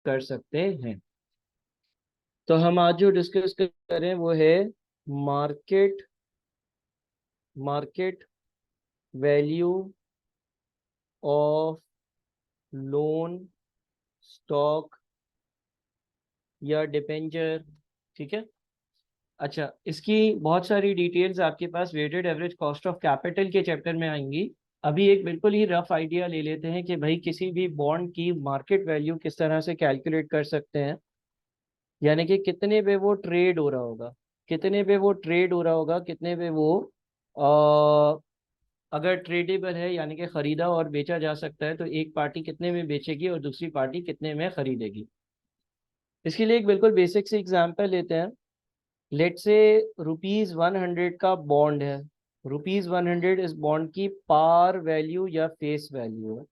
कर सकते हैं। तो हम आज जो डिस्कस करें वो है market market value of loan stock या डिबेंचर। ठीक है। अच्छा, इसकी बहुत सारी डिटेल्स आपके पास weighted average cost of capital के चैप्टर में आएंगी। अभी एक बिल्कुल ही रफ आइडिया ले लेते हैं कि भाई किसी भी बॉन्ड की मार्केट वैल्यू किस तरह से कैलकुलेट कर सकते हैं। यानी कि कितने पे वो ट्रेड हो रहा होगा, कितने पे वो अगर ट्रेडेबल है यानी कि खरीदा और बेचा जा सकता है, तो एक पार्टी कितने में बेचेगी और दूसरी पार्टी कितने में खरीदेगी। इसके लिए एक बिल्कुल बेसिक सी एग्जांपल लेते हैं। लेट से ₹100 का बॉन्ड है। ₹100 इस बॉन्ड की पार वैल्यू या फेस वैल्यू है।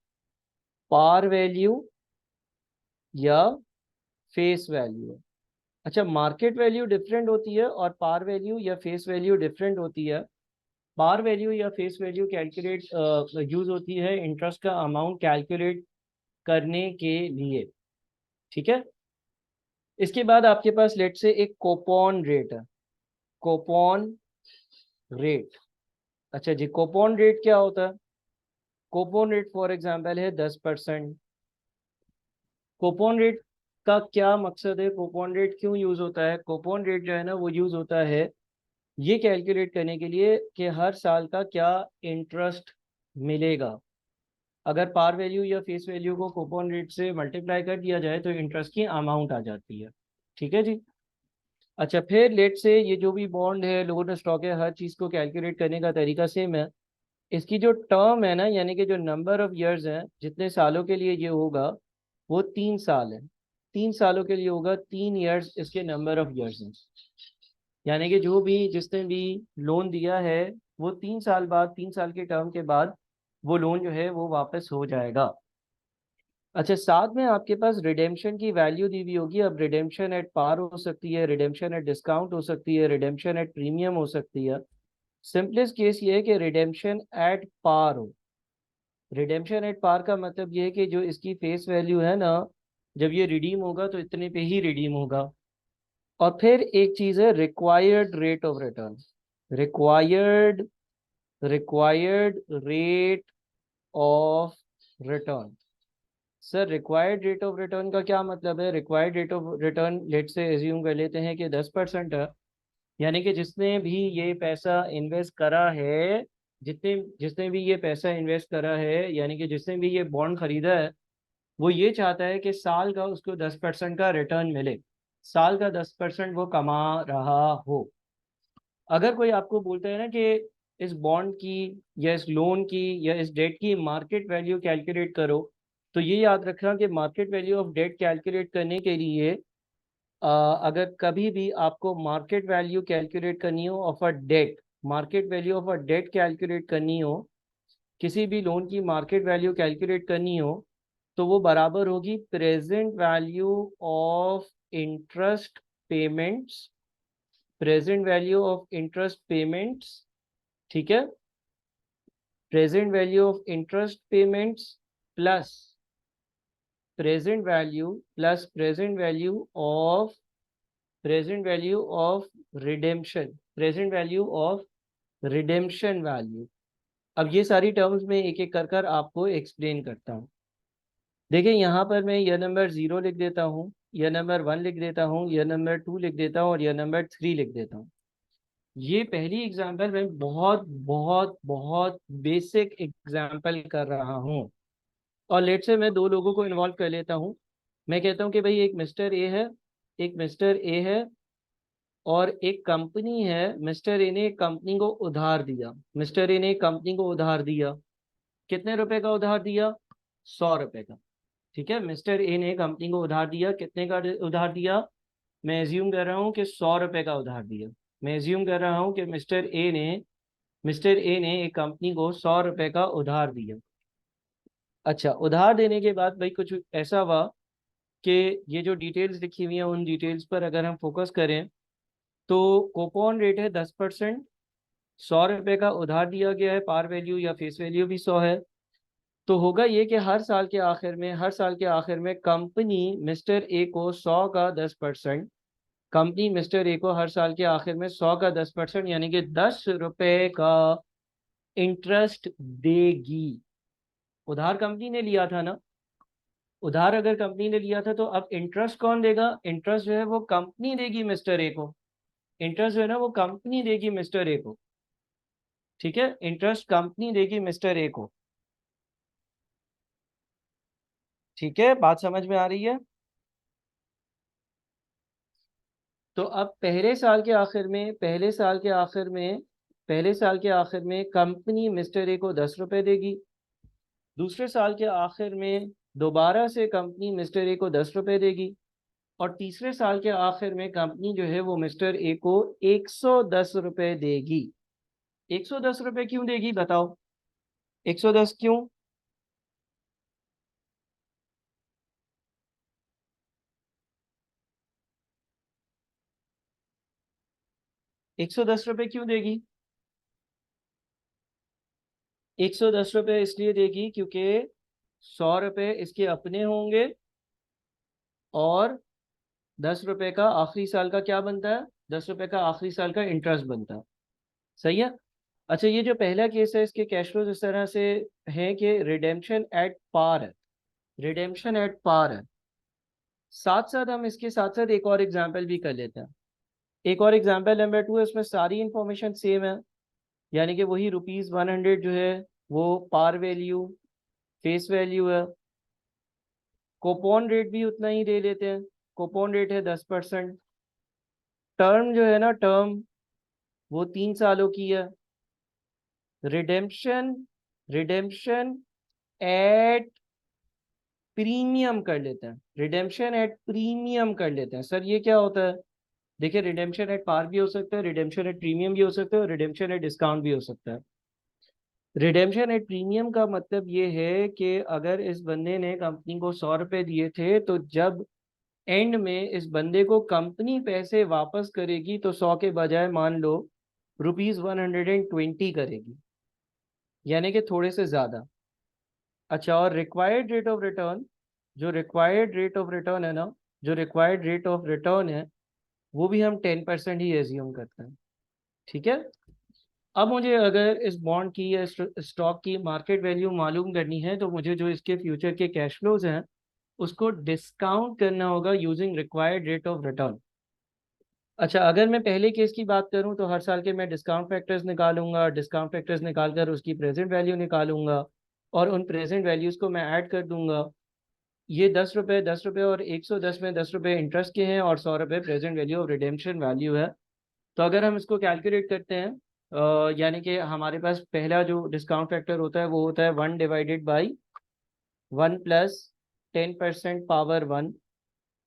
पार वैल्यू या फेस वैल्यू है। अच्छा, मार्केट वैल्यू डिफरेंट होती है और पार वैल्यू या फेस वैल्यू डिफरेंट होती है। पार वैल्यू या फेस वैल्यू कैलकुलेट यूज होती है इंटरेस्ट का अमाउंट कैलकुलेट करने के लिए। ठीक है। इसके बाद आपके पास लेट से एक कोपॉन रेट है। कोपॉन रेट। अच्छा जी, कोपॉन रेट क्या होता है? कोपॉन रेट फॉर एग्जांपल है 10%। कोपॉन रेट का क्या मकसद है? कोपॉन रेट क्यों यूज होता है? कोपॉन रेट जो है ना वो यूज होता है ये कैलकुलेट करने के लिए कि हर साल का क्या इंटरेस्ट मिलेगा। अगर पार वैल्यू या फेस वैल्यू को कूपन रेट से मल्टीप्लाई कर दिया जाए तो इंटरेस्ट की अमाउंट आ जाती है। ठीक है जी। अच्छा, फिर लेट से ये जो भी बॉन्ड है, लोन स्टॉक है, हर चीज़ को कैलकुलेट करने का तरीका सेम है। इसकी जो टर्म है ना, यानी कि जो नंबर ऑफ इयर्स है, जितने सालों के लिए ये होगा, वो 3 साल है। 3 सालों के लिए होगा, 3 ईयर्स इसके नंबर ऑफ इयर्स हैं। यानी कि जो भी जिसने भी लोन दिया है, वो 3 साल बाद, 3 साल के टर्म के बाद वो लोन जो है वो वापस हो जाएगा। अच्छा, साथ में आपके पास रिडेम्पशन की वैल्यू दी हुई होगी। अब रिडेम्पशन एट पार हो सकती है, रिडेम्पशन एट डिस्काउंट हो सकती है, रिडेम्पशन एट प्रीमियम हो सकती है। सिंपलेस्ट केस ये है कि रिडेम्पशन एट पार हो। रिडेम्पशन एट पार का मतलब ये है कि जो इसकी फेस वैल्यू है ना, जब ये रिडीम होगा तो इतने पे ही रिडीम होगा। और फिर एक चीज है required rate of return. Required required rate of return. Sir, required rate of return का क्या मतलब है? Required rate of return let से एज्यूम कर लेते हैं कि 10% है। यानी कि जिसने भी ये पैसा इन्वेस्ट करा है, जितने जिसने भी ये पैसा इन्वेस्ट करा है, यानी कि जिसने भी ये बॉन्ड खरीदा है, वो ये चाहता है कि साल का उसको 10% का रिटर्न मिले। साल का 10% वो कमा रहा हो। अगर कोई आपको बोलता है ना कि इस बॉन्ड की या इस लोन की या इस डेट की मार्केट वैल्यू कैलकुलेट करो, तो ये याद रखना कि market value of debt calculate करने के लिए अगर कभी भी आपको मार्केट वैल्यू कैलकुलेट करनी हो of a debt, market value of a debt calculate करनी हो, किसी भी लोन की मार्केट वैल्यू कैलकुलेट करनी हो, तो वो बराबर होगी present value of interest payments. Present value of interest payments. ठीक है। Present value of interest payments plus present value plus present value of redemption. Present value of redemption value. अब ये सारी टर्म्स में एक एक कर कर आपको एक्सप्लेन करता हूँ। देखिए, यहाँ पर मैं यह नंबर 0 लिख देता हूँ, यह नंबर 1 लिख देता हूँ, यह नंबर 2 लिख देता हूँ और यह नंबर 3 लिख देता हूँ। ये पहली एग्जाम्पल मैं बहुत बहुत बहुत बेसिक एग्जाम्पल कर रहा हूँ। और लेट से मैं दो लोगों को इन्वॉल्व कर लेता हूँ। मैं कहता हूँ कि भाई एक मिस्टर ए है, एक मिस्टर ए है और एक कंपनी है। मिस्टर ए ने कंपनी को उधार दिया। मिस्टर ए ने कंपनी को उधार दिया। कितने रुपए का उधार दिया? 100 रुपए का। ठीक है। मिस्टर ए ने कंपनी को उधार दिया। कितने का उधार दिया? मैं एज्यूम कर रहा हूँ कि 100 रुपए का उधार दिया। मैं एज्यूम कर रहा हूँ कि मिस्टर ए ने एक कंपनी को 100 रुपए का उधार दिया। अच्छा, उधार देने के बाद भाई कुछ ऐसा हुआ कि ये जो डिटेल्स लिखी हुई हैं उन डिटेल्स पर अगर हम फोकस करें, तो कूपन रेट है 10%। 100 रुपए का उधार दिया गया है, पार वैल्यू या फेस वैल्यू भी 100 है। तो होगा ये कि हर साल के आखिर में कंपनी मिस्टर ए को 100 का 10%, कंपनी मिस्टर ए को हर साल के आखिर में 100 का 10% यानी कि 10 रुपए का इंटरेस्ट देगी। उधार कंपनी ने लिया था ना, उधार अगर कंपनी ने लिया था तो अब इंटरेस्ट कौन देगा? इंटरेस्ट जो है वो कंपनी देगी मिस्टर ए को। इंटरेस्ट जो है ना वो कंपनी देगी मिस्टर ए को। ठीक है, इंटरेस्ट कंपनी देगी मिस्टर ए को। ठीक है, बात समझ में आ रही है? तो अब पहले साल के आखिर में कंपनी मिस्टर ए को 10 रुपए देगी। दूसरे साल के आखिर में दोबारा से कंपनी मिस्टर ए को 10 रुपए देगी। और तीसरे साल के आखिर में कंपनी जो है वो मिस्टर ए को 110 रुपए देगी। 110 रुपए क्यों देगी बताओ? 110 क्यों? 110 रुपए क्यों देगी? 110 रुपए इसलिए देगी क्योंकि 100 रुपए इसके अपने होंगे और 10 रुपए का आखिरी साल का क्या बनता है? 10 रुपए का आखिरी साल का इंटरेस्ट बनता है। सही है। अच्छा, ये जो पहला केस है इसके कैश फ्लोज इस तरह से है कि रिडेम्पशन एट पार है। रिडेम्पशन एट पार है। साथ साथ हम इसके साथ साथ एक और एग्जांपल भी कर लेते हैं। एक और एग्जांपल नंबर 2 है, उसमें सारी इंफॉर्मेशन सेम है। यानी कि वही ₹100 जो है वो पार वैल्यू, फेस वैल्यू है। कोपॉन रेट भी उतना ही दे लेते हैं। कोपॉन रेट है 10%। टर्म जो है ना, टर्म वो 3 सालों की है। रिडेम्पशन रिडेम्पशन एट प्रीमियम कर लेते हैं। रिडेम्पशन एट प्रीमियम कर लेते हैं। सर ये क्या होता है? देखिए, रिडेम्पशन एट पार भी हो सकता है, रिडेम्पशन एट प्रीमियम भी हो सकता है और रिडेम्पशन एट डिस्काउंट भी हो सकता है। रिडेम्पशन एट प्रीमियम का मतलब ये है कि अगर इस बंदे ने कंपनी को 100 रुपए दिए थे तो जब एंड में इस बंदे को कंपनी पैसे वापस करेगी तो 100 के बजाय मान लो ₹120 करेगी, यानी कि थोड़े से ज्यादा। अच्छा, और रिक्वायर्ड रेट ऑफ रिटर्न, जो रिक्वायर्ड रेट ऑफ रिटर्न है ना, जो रिक्वायर्ड रेट ऑफ रिटर्न है वो भी हम 10% ही एज्यूम करते हैं। ठीक है। अब मुझे अगर इस बॉन्ड की या स्टॉक की मार्केट वैल्यू मालूम करनी है तो मुझे जो इसके फ्यूचर के कैश फ्लोज हैं उसको डिस्काउंट करना होगा using required rate of return. अच्छा, अगर मैं पहले केस की बात करूं तो हर साल के मैं डिस्काउंट फैक्टर्स निकालूंगा, डिस्काउंट फैक्टर्स निकाल कर उसकी प्रेजेंट वैल्यू निकालूंगा और उन प्रेजेंट वैल्यूज को मैं ऐड कर दूंगा। ये 10 रुपये, 10 रुपये और 110 में 10 रुपये इंटरेस्ट के हैं और 100 रुपये present value of redemption value है। तो अगर हम इसको कैलकुलेट करते हैं, यानी कि हमारे पास पहला जो डिस्काउंट फैक्टर होता है वो होता है 1/1 प्लस 10% पावर 1।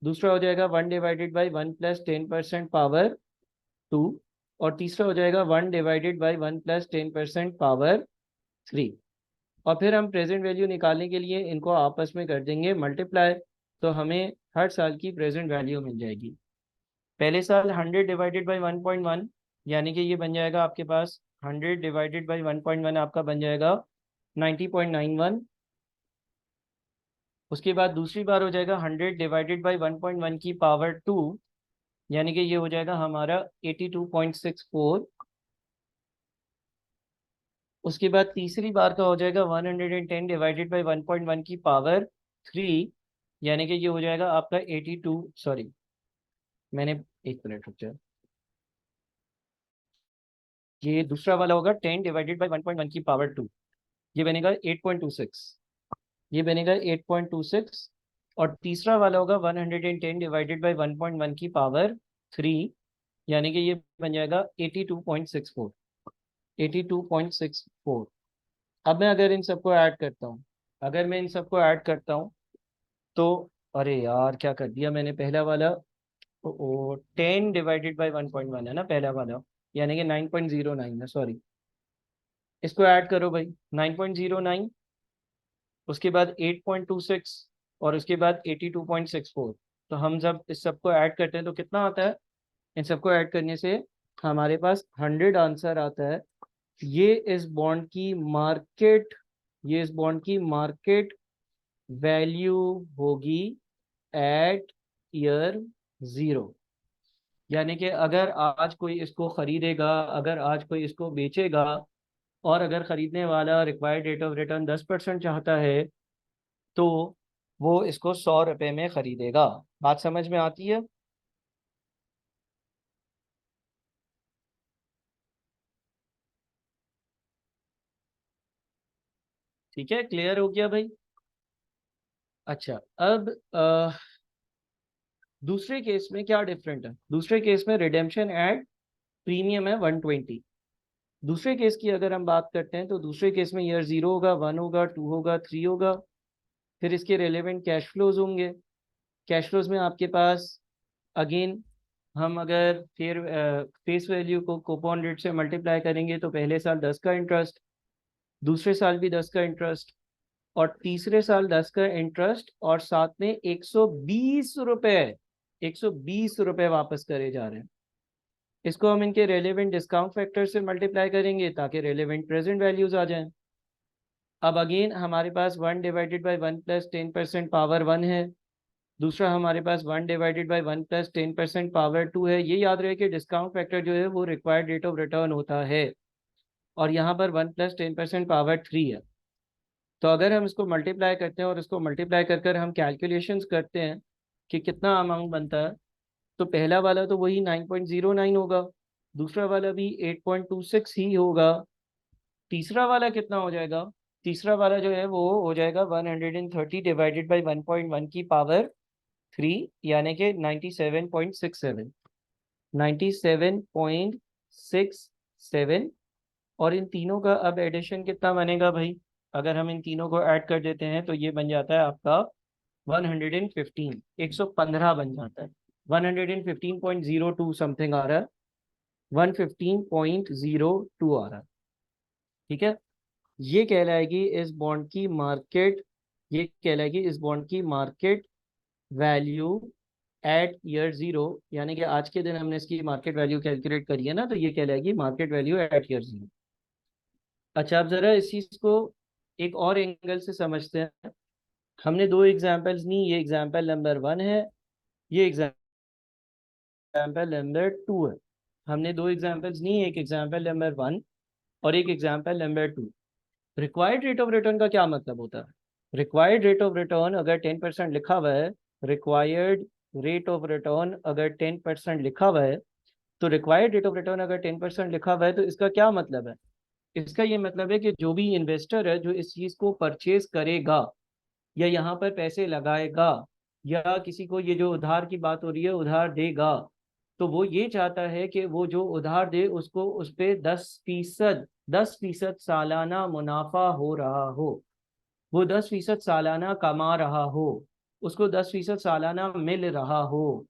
दूसरा हो जाएगा 1/1 प्लस 10% पावर 2। और तीसरा हो जाएगा 1/1 प्लस 10% पावर 3। और फिर हम प्रेजेंट वैल्यू निकालने के लिए इनको आपस में कर देंगे मल्टीप्लाई, तो हमें हर साल की प्रेजेंट वैल्यू मिल जाएगी। पहले साल 100/1.1, यानी कि ये बन जाएगा आपके पास 100/1.1 आपका बन जाएगा 90.91। उसके बाद दूसरी बार हो जाएगा 100/1.1 की पावर 2, यानी कि ये हो जाएगा हमारा 82.64। उसके बाद तीसरी बार का हो जाएगा 110/1.1 की पावर 3, यानी कि ये हो जाएगा आपका 82, सॉरी मैंने, एक मिनट रुक जाए, ये दूसरा वाला होगा 10/1.1 की पावर 2, ये बनेगा 8.26। ये बनेगा 8.26। और तीसरा वाला होगा 110/1.1 की पावर 3, यानी कि ये बन जाएगा 82.64। 82.64। अब मैं अगर इन सबको ऐड करता हूँ, अगर मैं इन सबको ऐड करता हूँ तो, अरे यार क्या कर दिया मैंने, पहला वाला 10/1.1 है ना पहला वाला, यानी कि 9.09 है, सॉरी। इसको ऐड करो भाई, 9.09, उसके बाद 8.26 और उसके बाद 82.64। तो हम जब इस सबको ऐड करते हैं तो कितना आता है? इन सबको ऐड करने से हमारे पास 100 आंसर आता है। ये इस बॉन्ड की मार्केट ये इस बॉन्ड की मार्केट वैल्यू होगी एट ईयर 0। यानी कि अगर आज कोई इसको खरीदेगा, अगर आज कोई इसको बेचेगा, और अगर खरीदने वाला रिक्वायर्ड रेट ऑफ रिटर्न 10% चाहता है, तो वो इसको 100 रुपये में खरीदेगा। बात समझ में आती है? ठीक है, क्लियर हो गया भाई? अच्छा, अब दूसरे केस में क्या डिफरेंट है? दूसरे केस में रिडेम्पशन एट प्रीमियम है 120। दूसरे केस की अगर हम बात करते हैं तो दूसरे केस में ईयर 0 होगा, 1 होगा, 2 होगा, 3 होगा। फिर इसके रेलेवेंट कैश फ्लोज होंगे। कैश फ्लोज में आपके पास अगेन, हम अगर फिर फेस वैल्यू को कूपन रेट से मल्टीप्लाई करेंगे तो पहले साल 10 का इंटरेस्ट, दूसरे साल भी 10 का इंटरेस्ट, और तीसरे साल 10 का इंटरेस्ट, और साथ में 120 रुपए, 120 रुपए वापस करे जा रहे हैं। इसको हम इनके रेलेवेंट डिस्काउंट फैक्टर से मल्टीप्लाई करेंगे ताकि रेलेवेंट प्रेजेंट वैल्यूज आ जाएं। अब अगेन हमारे पास 1/1 + 10% पावर 1 है। दूसरा हमारे पास 1/1 + 10% पावर 2 है। ये याद रहे कि डिस्काउंट फैक्टर जो है वो रिक्वायर्ड रेट ऑफ रिटर्न होता है, और यहाँ पर 1 + 10% पावर 3 है। तो अगर हम इसको मल्टीप्लाई करते हैं और इसको मल्टीप्लाई कर कर हम कैलकुलेशंस करते हैं कि कितना अमाउंट बनता है, तो पहला वाला तो वही 9.09 होगा, दूसरा वाला भी 8.26 ही होगा, तीसरा वाला कितना हो जाएगा? तीसरा वाला जो है वो हो जाएगा 130 डिवाइडेड बाई 1.1 की पावर 3, यानी कि 97.67, 97.67। और इन तीनों का अब एडिशन कितना बनेगा भाई? अगर हम इन तीनों को ऐड कर देते हैं तो ये बन जाता है आपका 115, 115 बन जाता है। 115.02 समथिंग आ रहा है, 115.02 आ रहा है। ठीक है, ये कहलाएगी इस बॉन्ड की मार्केट, ये कहलाएगी इस बॉन्ड की मार्केट वैल्यू एट ईयर 0। यानी कि आज के दिन हमने इसकी मार्केट वैल्यू कैलकुलेट करी है ना, तो ये कहलाएगी मार्केट वैल्यू एट ईयर 0। अच्छा, आप जरा इस चीज को एक और एंगल से समझते हैं। हमने दो एग्जाम्पल्स ली, ये एग्जाम्पल नंबर 1 है, ये एग्जाम्पल नंबर 2 है। हमने दो एग्जाम्पल्स ली, एक एग्जाम्पल नंबर 1 और एक example number 2। Required rate of return का क्या मतलब होता है? रिक्वायर्ड रेट ऑफ रिटर्न अगर 10% लिखा हुआ है, रिक्वायर्ड रेट ऑफ रिटर्न अगर 10% लिखा हुआ है, तो रिक्वायर्ड रेट ऑफ रिटर्न अगर 10% लिखा हुआ है तो इसका क्या मतलब है? इसका ये मतलब है कि जो भी इन्वेस्टर है जो इस चीज को परचेज करेगा या यहाँ पर पैसे लगाएगा, या किसी को ये जो उधार की बात हो रही है उधार देगा, तो वो ये चाहता है कि वो जो उधार दे उसको उस पे 10%, 10% सालाना मुनाफा हो रहा हो, वो 10% सालाना कमा रहा हो, उसको 10% सालाना मिल रहा हो।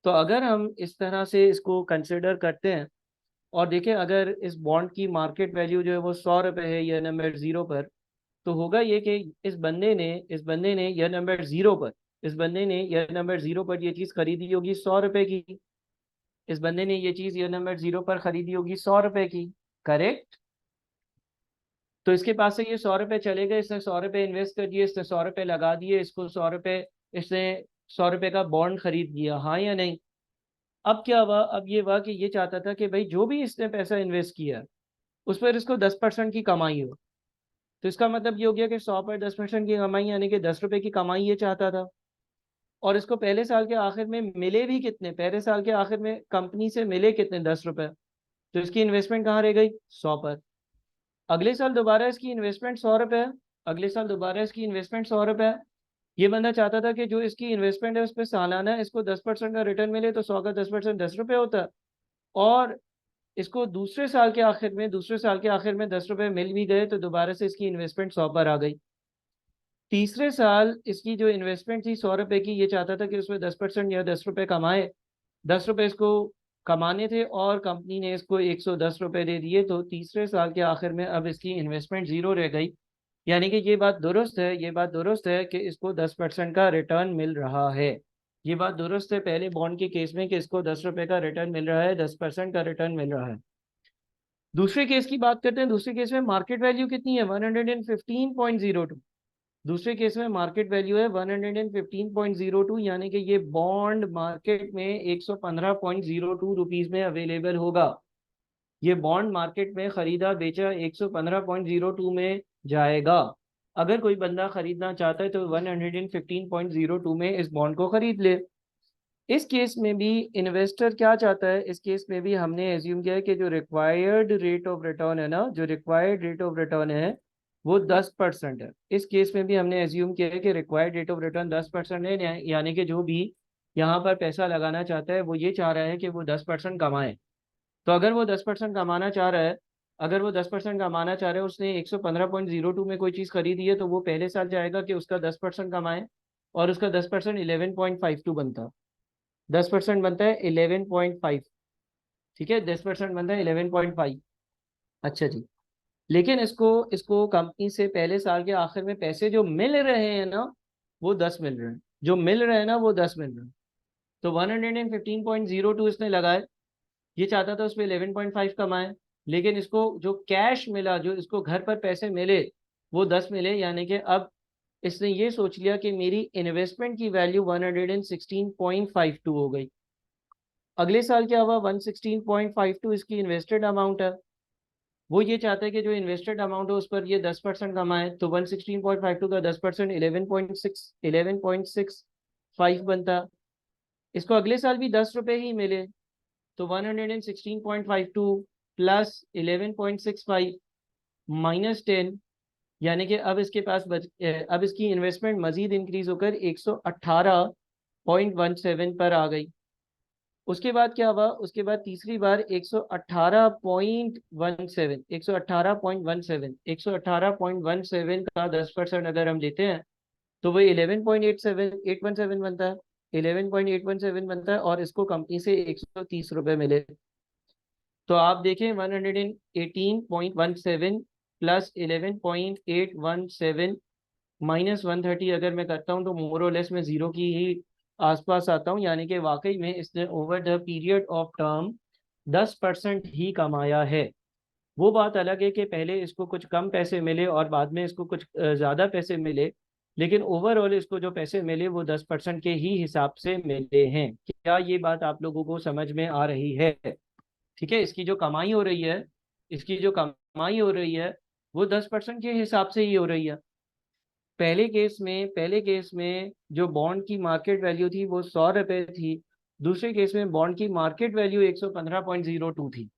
तो अगर हम इस तरह से इसको कंसिडर करते हैं और देखें, अगर इस बॉन्ड की मार्केट वैल्यू जो है वो 100 रुपये है या नंबर 0 पर, तो होगा ये कि इस बंदे ने यह नंबर 0 पर, इस बंदे ने यह नंबर 0 पर ये चीज़ खरीदी होगी 100 रुपये की। इस बंदे ने ये चीज़ यह नंबर 0 पर खरीदी होगी 100 रुपये की। करेक्ट? तो इसके पास से ये 100 रुपये चले गए, इसने 100 रुपये इन्वेस्ट कर दिए, इसने 100 रुपये लगा दिए, इसको 100 रुपये, इसने 100 रुपये का बॉन्ड खरीद लिया, हाँ या नहीं? अब क्या हुआ? अब ये हुआ कि ये चाहता था कि भाई जो भी इसने पैसा इन्वेस्ट किया उस पर इसको 10% की कमाई हो। तो इसका मतलब ये हो गया कि 100 पर 10% की कमाई, यानी कि 10 रुपए की कमाई ये चाहता था। और इसको पहले साल के आखिर में मिले भी कितने? पहले साल के आखिर में कंपनी से मिले कितने? 10 रुपए। तो इसकी इन्वेस्टमेंट कहाँ रह गई? 100 पर। अगले साल दोबारा इसकी इन्वेस्टमेंट 100 रुपए है, अगले साल दोबारा इसकी इन्वेस्टमेंट 100 रुपए है। ये बंदा चाहता था कि जो इसकी इन्वेस्टमेंट है उस पर सालाना इसको 10% का रिटर्न मिले, तो 100 का 10% 10 रुपये होता है। और इसको दूसरे साल के आखिर में 10 रुपये मिल भी गए, तो दोबारा से इसकी इन्वेस्टमेंट 100 पर आ गई। तीसरे साल इसकी जो इन्वेस्टमेंट थी 100 रुपए की, ये चाहता था कि उसमें 10% या 10 रुपये कमाए। 10 रुपये इसको कमाने थे और कंपनी ने इसको 110 रुपये दे दिए, तो तीसरे साल के आखिर में अब इसकी इन्वेस्टमेंट 0 रह गई। यानी कि ये बात दुरुस्त है, ये बात दुरुस्त है कि इसको 10% का रिटर्न मिल रहा है। ये बात दुरुस्त है पहले बॉन्ड के केस में कि इसको 10 रुपये का रिटर्न मिल रहा है, 10% का रिटर्न मिल रहा है। दूसरे केस की बात करते हैं। दूसरे केस में मार्केट वैल्यू कितनी है? 115.02। दूसरे केस में मार्केट वैल्यू है 115.02, यानी कि ये बॉन्ड मार्केट में 115.02 रुपीज में अवेलेबल होगा। ये बॉन्ड मार्केट में खरीदा बेचा 115.02 में जाएगा। अगर कोई बंदा खरीदना चाहता है तो 115.02 में इस बॉन्ड को खरीद ले। इस केस में भी इन्वेस्टर क्या चाहता है? इस केस में भी हमने एज्यूम किया है कि जो रिक्वायर्ड रेट ऑफ रिटर्न है ना, जो रिक्वायर्ड रेट ऑफ रिटर्न है वो 10% है। इस केस में भी हमने एज्यूम किया है कि रिक्वायर्ड रेट ऑफ रिटर्न 10% है, यानी कि जो भी यहाँ पर पैसा लगाना चाहता है वो ये चाह रहा है कि वो 10% कमाए। तो अगर वो 10% कमाना चाह रहा है, अगर वो 10% कमाना चाह रहा है, उसने 115.02 में कोई चीज़ खरीदी है, तो वो पहले साल जाएगा कि उसका 10% कमाए, और उसका 10% 11.52 बनता है। 10% बनता है 11.5। ठीक है, 10% बनता है 11.5। अच्छा जी। लेकिन इसको इसको कंपनी से पहले साल के आखिर में पैसे जो मिल रहे हैं ना, वो 10 मिल रहे हैं। जो मिल रहे हैं ना वो 10 मिल रहे हैं। तो 115.02 इसने लगाए। ये चाहता था उस पर 11.5 कमाए, लेकिन इसको जो कैश मिला, जो इसको घर पर पैसे मिले, वो 10 मिले, यानी कि अब इसने ये सोच लिया कि मेरी इन्वेस्टमेंट की वैल्यू 116.52 हो गई। अगले साल क्या हुआ? 116.52 इसकी इन्वेस्टेड अमाउंट है। वो ये चाहता है कि जो इन्वेस्टेड अमाउंट है उस पर ये 10% कमाए। तो 116.52 का 10% 11.5 बनता। इसको अगले साल भी 10 रुपए ही मिले। तो 116.52 प्लस 11.65 -10, यानी कि अब इसके पास अब इसकी इन्वेस्टमेंट मजीद इंक्रीज होकर 118.17 पर आ गई। उसके बाद क्या हुआ? उसके बाद तीसरी बार 118.17, 118.17, 118.17 का 10% अगर हम लेते हैं तो वो 11.817 बनता है। 11.817 बनता है, और इसको कंपनी से 130 रुपये मिले। तो आप देखें 118.17 प्लस 11.817 -130 अगर मैं करता हूँ तो मोर और लेस में जीरो की ही आसपास आता हूँ, यानी कि वाकई में इसने over the period of term 10% ही कमाया है। वो बात अलग है कि पहले इसको कुछ कम पैसे मिले और बाद में इसको कुछ ज़्यादा पैसे मिले, लेकिन ओवरऑल इसको जो पैसे मिले वो 10% के ही हिसाब से मिले हैं। क्या ये बात आप लोगों को समझ में आ रही है? ठीक है, इसकी जो कमाई हो रही है, इसकी जो कमाई हो रही है वो 10% के हिसाब से ही हो रही है। पहले केस में जो बॉन्ड की मार्केट वैल्यू थी वो 100 रुपये थी। दूसरे केस में बॉन्ड की मार्केट वैल्यू 115.02 थी।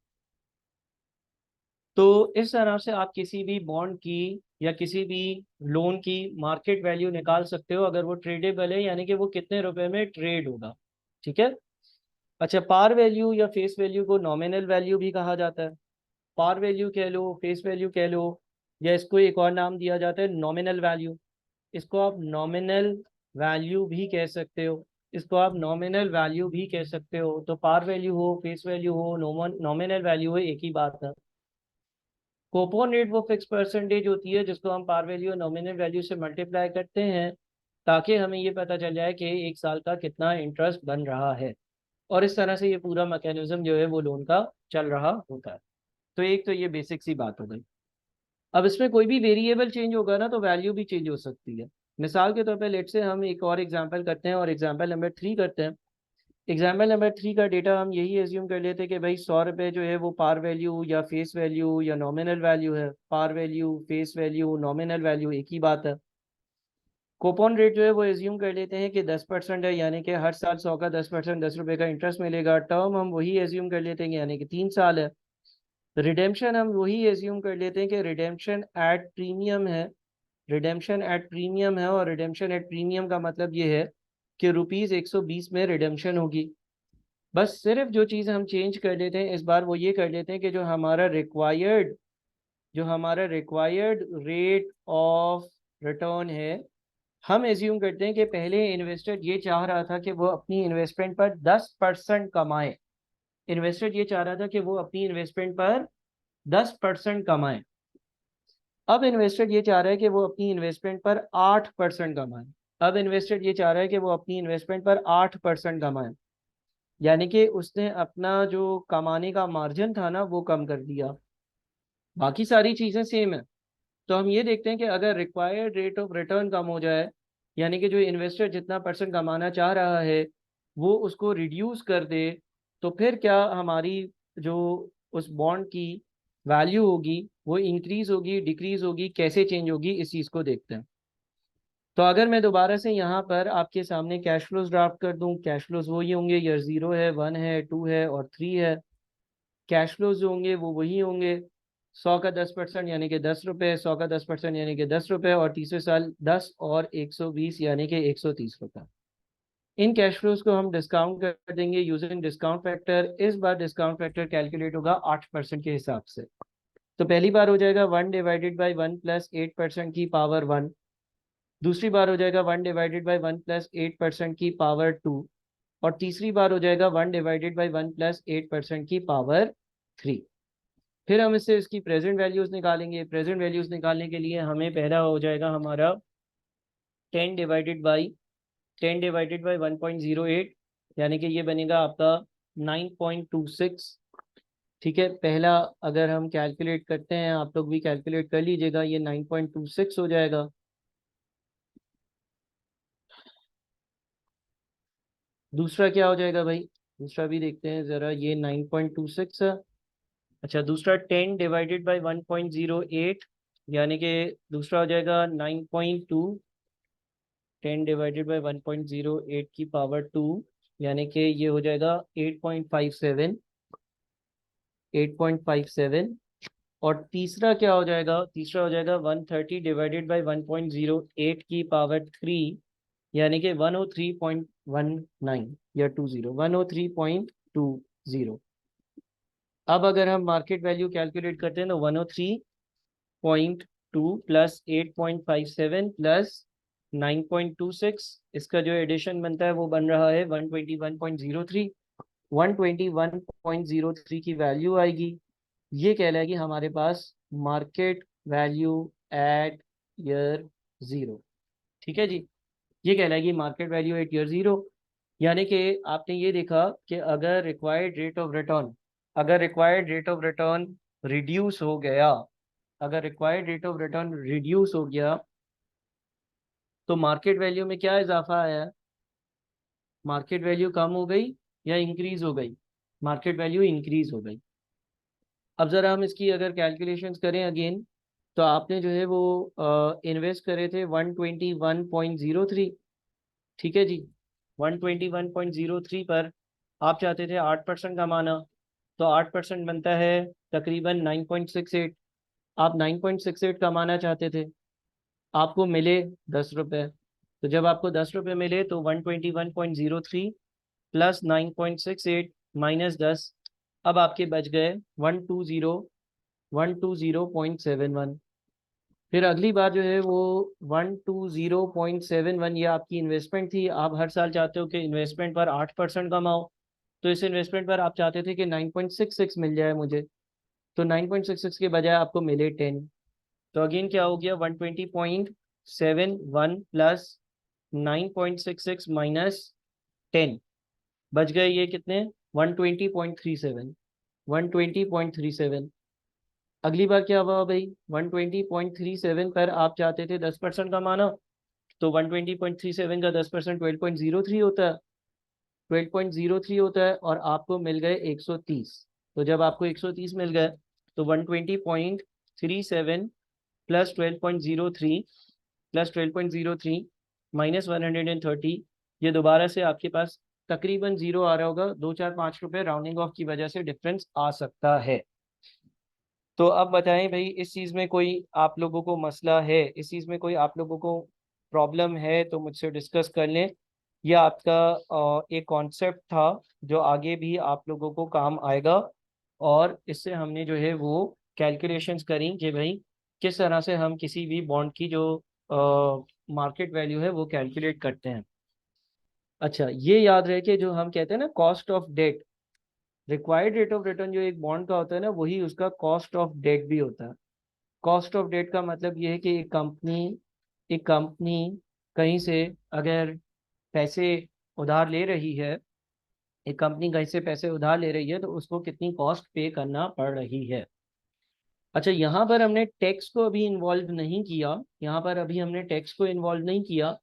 तो इस तरह से आप किसी भी बॉन्ड की या किसी भी लोन की मार्केट वैल्यू निकाल सकते हो, अगर वो ट्रेडेबल है, यानी कि वो कितने रुपए में ट्रेड होगा। ठीक है। अच्छा, पार वैल्यू या फेस वैल्यू को नॉमिनल वैल्यू भी कहा जाता है। पार वैल्यू कह लो, फेस वैल्यू कह लो, या इसको एक और नाम दिया जाता है नॉमिनल वैल्यू। इसको आप नॉमिनल वैल्यू भी कह सकते हो। इसको आप नॉमिनल वैल्यू भी कह सकते हो। तो पार वैल्यू हो, फेस वैल्यू हो, नॉमिनल वैल्यू हो, एक ही बात है। कूपन रेट वो फिक्स परसेंटेज होती है जिसको हम पार वैल्यू और नॉमिनल वैल्यू से मल्टीप्लाई करते हैं, ताकि हमें ये पता चल जाए कि एक साल का कितना इंटरेस्ट बन रहा है। और इस तरह से ये पूरा मैकेनिज्म जो है वो लोन का चल रहा होता है। तो एक तो ये बेसिक सी बात हो गई। अब इसमें कोई भी वेरिएबल चेंज होगा ना तो वैल्यू भी चेंज हो सकती है। मिसाल के तौर पे लेट से हम एक और एग्जांपल करते हैं, और एग्जांपल नंबर 3 करते हैं। एग्जाम्पल नंबर 3 का डेटा हम यही एज्यूम कर लेते हैं कि भाई 100 रुपये जो है वो पार वैल्यू या फेस वैल्यू या नॉमिनल वैल्यू है। Par value, face value, nominal value एक ही बात है। कूपन रेट जो है वो एज्यूम कर लेते हैं कि 10% है, यानी कि हर साल 100 का 10%, 10 रुपये का इंटरेस्ट मिलेगा। टर्म हम वही एज्यूम कर लेते हैं, यानी कि 3 साल है। रिडेम्पशन हम वही एज्यूम कर लेते हैं कि रिडेम्पशन एट प्रीमियम है। रिडेम्पशन एट प्रीमियम है, और रिडेम्पशन एट प्रीमियम का मतलब ये है कि ₹120 में रिडेम्पशन होगी। बस सिर्फ जो चीज़ हम चेंज कर लेते हैं इस बार वो ये कर लेते हैं कि जो हमारा रिक्वायर्ड रेट ऑफ रिटर्न है, हम एज्यूम करते हैं कि पहले इन्वेस्टर ये चाह रहा था कि वो अपनी इन्वेस्टमेंट पर 10% कमाए। इन्वेस्टर ये चाह रहा था कि वो अपनी इन्वेस्टमेंट पर 10% कमाए। अब इन्वेस्टर ये चाह रहा है कि वो अपनी इन्वेस्टमेंट पर 8% कमाए। अब इन्वेस्टर ये चाह रहा है कि वो अपनी इन्वेस्टमेंट पर 8% कमाए, यानी कि उसने अपना जो कमाने का मार्जिन था ना वो कम कर दिया। बाकी सारी चीज़ें सेम है। तो हम ये देखते हैं कि अगर रिक्वायर्ड रेट ऑफ रिटर्न कम हो जाए, यानी कि जो इन्वेस्टर जितना परसेंट कमाना चाह रहा है वो उसको रिड्यूस कर दे, तो फिर क्या हमारी जो उस बॉन्ड की वैल्यू होगी वो इंक्रीज होगी, डिक्रीज होगी, कैसे चेंज होगी, इस चीज़ को देखते हैं। तो अगर मैं दोबारा से यहाँ पर आपके सामने कैश फ्लोज ड्राफ्ट कर दूं, कैश फ्लोज वही होंगे, ईयर 0 है, 1 है, 2 है और 3 है। कैश फ्लोज जो होंगे वो वही होंगे, 100 का 10% यानी कि 10 रुपये, 100 का 10% यानी कि 10 रुपये, और तीसरे साल 10 और 120 यानी कि 130 रुपये। इन कैश फ्लोज को हम डिस्काउंट कर देंगे यूजिंग डिस्काउंट फैक्टर। इस बार डिस्काउंट फैक्टर कैलकुलेट होगा 8% के हिसाब से। तो पहली बार हो जाएगा 1/1 + 8% की पावर 1। दूसरी बार हो जाएगा 1/1 + 8% की पावर 2। और तीसरी बार हो जाएगा 1/1 + 8% की पावर 3। फिर हम इससे इसकी प्रेजेंट वैल्यूज निकालेंगे। प्रेजेंट वैल्यूज निकालने के लिए हमें पहला हो जाएगा हमारा 10/1.08, यानी कि ये बनेगा आपका 9.26। ठीक है, पहला अगर हम कैलकुलेट करते हैं, आप लोग भी कैलकुलेट कर लीजिएगा, ये 9.26 हो जाएगा। दूसरा क्या हो जाएगा भाई, दूसरा भी देखते हैं ज़रा, ये 9.26 है। अच्छा, दूसरा 10/1.08, यानी कि दूसरा हो जाएगा 9.2। 10/1.08 की पावर 2, यानी कि ये हो जाएगा 8.57। 8.57। और तीसरा क्या हो जाएगा, तीसरा हो जाएगा 130/1.08 की पावर 3, यानी कि 103.19 या 103.20। अब अगर हम मार्केट वैल्यू कैलकुलेट करते हैं तो 103.2 प्लस 8.57 प्लस 9.26, इसका जो एडिशन बनता है वो बन रहा है 121.03। 121.03 की वैल्यू आएगी, ये कहलाएगी हमारे पास मार्केट वैल्यू एट ईयर 0। ठीक है जी, ये कहलाएगी मार्केट वैल्यू एट ईयर 0। यानी कि आपने ये देखा कि अगर रिक्वायर्ड रेट ऑफ रिटर्न, अगर required rate of return reduce हो गया, अगर required rate of return reduce हो गया तो मार्केट वैल्यू में क्या इजाफा आया है, मार्केट वैल्यू कम हो गई या इंक्रीज हो गई, मार्केट वैल्यू इंक्रीज हो गई। अब ज़रा हम इसकी अगर कैलकुलेशंस करें अगेन, तो आपने जो है वो इन्वेस्ट करे थे 121.03। ठीक है जी, 121.03 पर आप चाहते थे 8% कमाना, तो 8% बनता है तकरीबन 9.68। आप 9.68 कमाना चाहते थे, आपको मिले 10 रुपये। तो जब आपको 10 रुपये मिले तो 121.03 प्लस 9.68 -10, अब आपके बच गए 120.71। फिर अगली बार जो है वो 120.71, ये आपकी इन्वेस्टमेंट थी। आप हर साल चाहते हो कि इन्वेस्टमेंट पर 8% कमाओ, तो इस इन्वेस्टमेंट पर आप चाहते थे कि 9.66 मिल जाए मुझे, तो 9.66 के बजाय आपको मिले 10। तो अगेन क्या हो गया, 120.71 प्लस 9.66 -10, बच गए ये कितने, 120.37। 120.37। अगली बार क्या हुआ भाई, 120.37 पर आप चाहते थे 10% कमाना, तो 120.37 का 10% 12.03 होता है। 12.03 होता है और आपको मिल गए 130। तो जब आपको 130 मिल गए तो 120.37 प्लस 12.03 प्लस 12.03 -130, ये दोबारा से आपके पास तकरीबन जीरो आ रहा होगा, 2 4 5 रुपए राउंडिंग ऑफ की वजह से डिफरेंस आ सकता है। तो अब बताएं भाई, इस चीज़ में कोई आप लोगों को मसला है, इस चीज़ में कोई आप लोगों को प्रॉब्लम है तो मुझसे डिस्कस कर लें। यह आपका एक कॉन्सेप्ट था जो आगे भी आप लोगों को काम आएगा, और इससे हमने जो है वो कैलकुलेशंस करी कि भाई किस तरह से हम किसी भी बॉन्ड की जो मार्केट वैल्यू है वो कैलकुलेट करते हैं। अच्छा, ये याद रहे कि जो हम कहते हैं ना cost of debt, required rate of return जो एक बॉन्ड का होता है ना, वही उसका कॉस्ट ऑफ डेट भी होता है। कॉस्ट ऑफ डेट का मतलब ये है कि एक कंपनी कहीं से अगर पैसे उधार ले रही है, एक कंपनी कहीं से पैसे उधार ले रही है तो उसको कितनी कॉस्ट पे करना पड़ रही है। अच्छा, यहाँ पर हमने टैक्स को अभी इन्वॉल्व नहीं किया, यहाँ पर अभी हमने टैक्स को इन्वॉल्व नहीं किया,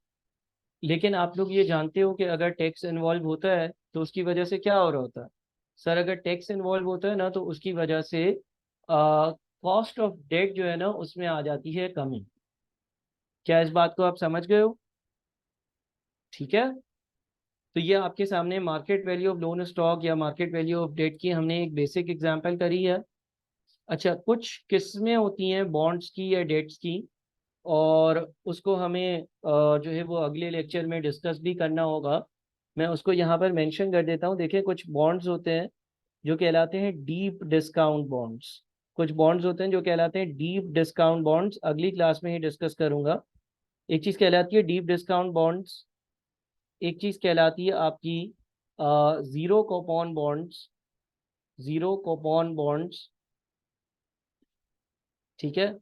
लेकिन आप लोग ये जानते हो कि अगर टैक्स इन्वॉल्व होता है तो उसकी वजह से क्या हो रहा होता है? सर, अगर टैक्स इन्वॉल्व होता है ना तो उसकी वजह से कॉस्ट ऑफ डेट जो है ना उसमें आ जाती है कमी। क्या इस बात को आप समझ गए हो? ठीक है। तो ये आपके सामने market value of loan stock या मार्केट वैल्यू ऑफ डेट की हमने एक बेसिक एग्जांपल करी है। अच्छा, कुछ किस्में होती हैं बॉन्ड्स की या डेट्स की, और उसको हमें जो है वो अगले लेक्चर में डिस्कस भी करना होगा। मैं उसको यहाँ पर मेंशन कर देता हूँ। देखिए, कुछ बॉन्ड्स होते हैं जो कहलाते हैं डीप डिस्काउंट बॉन्ड्स। कुछ बॉन्ड्स होते हैं जो कहलाते हैं डीप डिस्काउंट बॉन्ड्स, अगली क्लास में ही डिस्कस करूंगा। एक चीज़ कहलाती है डीप डिस्काउंट बॉन्ड्स, एक चीज़ कहलाती है आपकी ज़ीरो कोपॉन बॉन्ड्स, ज़ीरो कोपॉन बॉन्ड्स। ठीक है।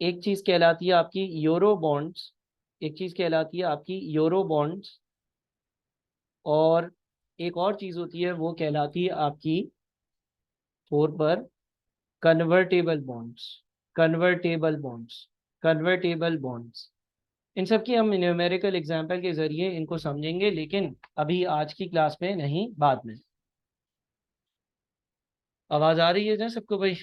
एक चीज़ कहलाती है आपकी यूरो बॉन्ड्स, एक चीज़ कहलाती है आपकी यूरो बॉन्ड्स, और एक और चीज़ होती है वो कहलाती है आपकी फोर पर convertible bonds, convertible bonds, convertible bonds. इन सब की हम न्यूमेरिकल एग्जाम्पल के जरिए इनको समझेंगे, लेकिन अभी आज की क्लास में नहीं, बाद में। आवाज़ आ रही है ना सबको भाई?